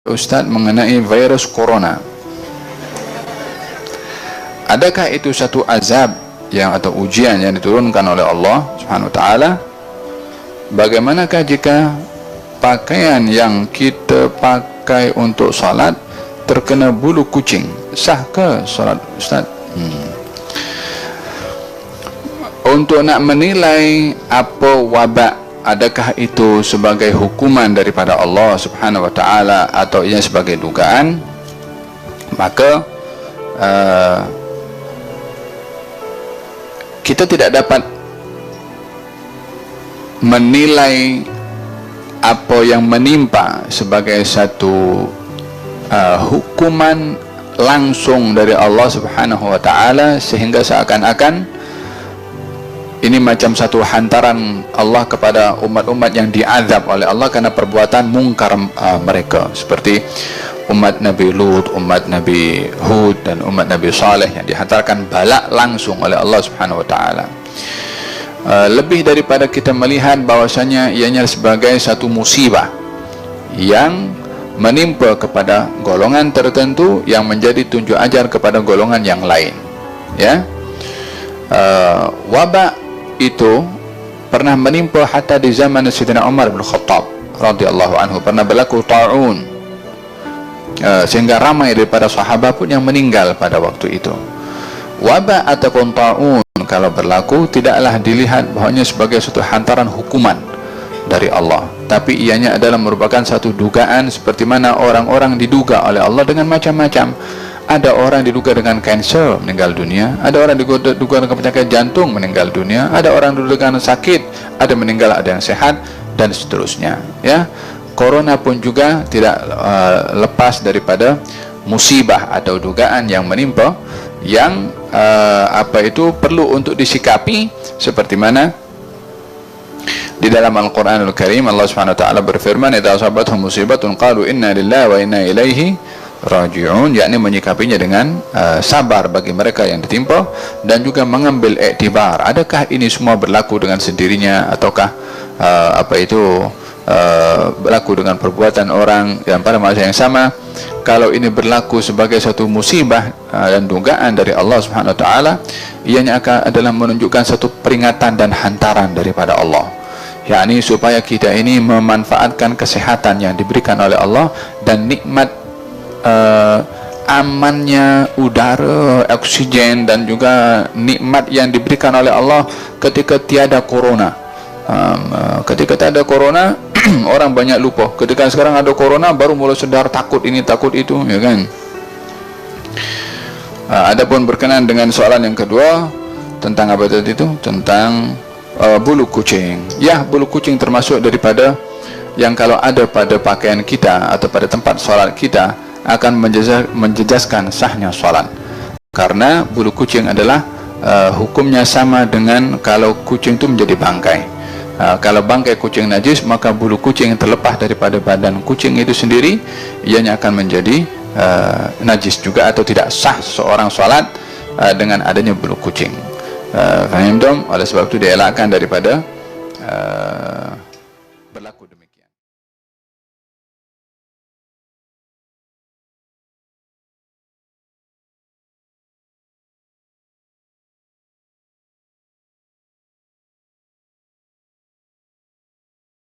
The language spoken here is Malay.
Ustaz mengenai virus corona. Adakah itu satu azab yang atau ujian yang diturunkan oleh Allah Subhanahu wa taala? Bagaimanakah jika pakaian yang kita pakai untuk salat terkena bulu kucing? Sah ke salat Ustaz? Untuk nak menilai apa wabak, adakah itu sebagai hukuman daripada Allah Subhanahu wa taala atau ia sebagai dugaan, maka kita tidak dapat menilai apa yang menimpa sebagai satu hukuman langsung dari Allah Subhanahu wa taala, sehingga seakan-akan ini macam satu hantaran Allah kepada umat-umat yang diazab oleh Allah karena perbuatan mungkar mereka, seperti umat Nabi Lut, umat Nabi Hud dan umat Nabi Saleh yang dihantarkan bala langsung oleh Allah Subhanahu wa taala. Lebih daripada kita melihat bahwasanya ianya sebagai satu musibah yang menimpa kepada golongan tertentu yang menjadi tunjuk ajar kepada golongan yang lain, ya. Wabak itu pernah menimpa hatta di zaman Sayyidina Umar bin Khattab radhiyallahu anhu, pernah berlaku ta'un, sehingga ramai daripada sahabat pun yang meninggal pada waktu itu. Wabak ataupun ta'un kalau berlaku tidaklah dilihat bahwanya sebagai suatu hantaran hukuman dari Allah, tapi ianya adalah merupakan satu dugaan, seperti mana orang-orang diduga oleh Allah dengan macam-macam. Ada orang diduga dengan kanser meninggal dunia, ada orang diduga dengan penyakit jantung meninggal dunia, ada orang diduga dengan sakit, ada meninggal, ada yang sehat, dan seterusnya, ya. Corona pun juga tidak lepas daripada musibah atau dugaan yang menimpa, yang itu perlu untuk disikapi, seperti mana di dalam Al-Quranul Karim Allah Subhanahu wa taala berfirman, "Idza asabathum musibatun qalu inna lillahi wa inna ilaihi raji'un," yakni menyikapinya dengan sabar bagi mereka yang ditimpa, dan juga mengambil iktibar, adakah ini semua berlaku dengan sendirinya ataukah berlaku dengan perbuatan orang yang pada masa yang sama. Kalau ini berlaku sebagai satu musibah dan dugaan dari Allah Subhanahu wa taala, ianya akan adalah menunjukkan satu peringatan dan hantaran daripada Allah, yakni supaya kita ini memanfaatkan kesehatan yang diberikan oleh Allah dan nikmat amannya udara, oksigen, dan juga nikmat yang diberikan oleh Allah ketika tiada corona. Ketika tiada corona orang banyak lupa. Ketika sekarang ada corona baru mulai sedar, takut ini takut itu, ya kan. Adapun berkenaan dengan soalan yang kedua tentang apa tadi itu, tentang bulu kucing. Ya, bulu kucing termasuk daripada yang kalau ada pada pakaian kita atau pada tempat sholat kita akan menjejaskan sahnya sholat, karena bulu kucing adalah hukumnya sama dengan kalau kucing itu menjadi bangkai. Kalau bangkai kucing najis, maka bulu kucing yang terlepas daripada badan kucing itu sendiri, ianya akan menjadi najis juga, atau tidak sah seorang sholat dengan adanya bulu kucing. Faham dong? Oleh sebab itu dielakkan daripada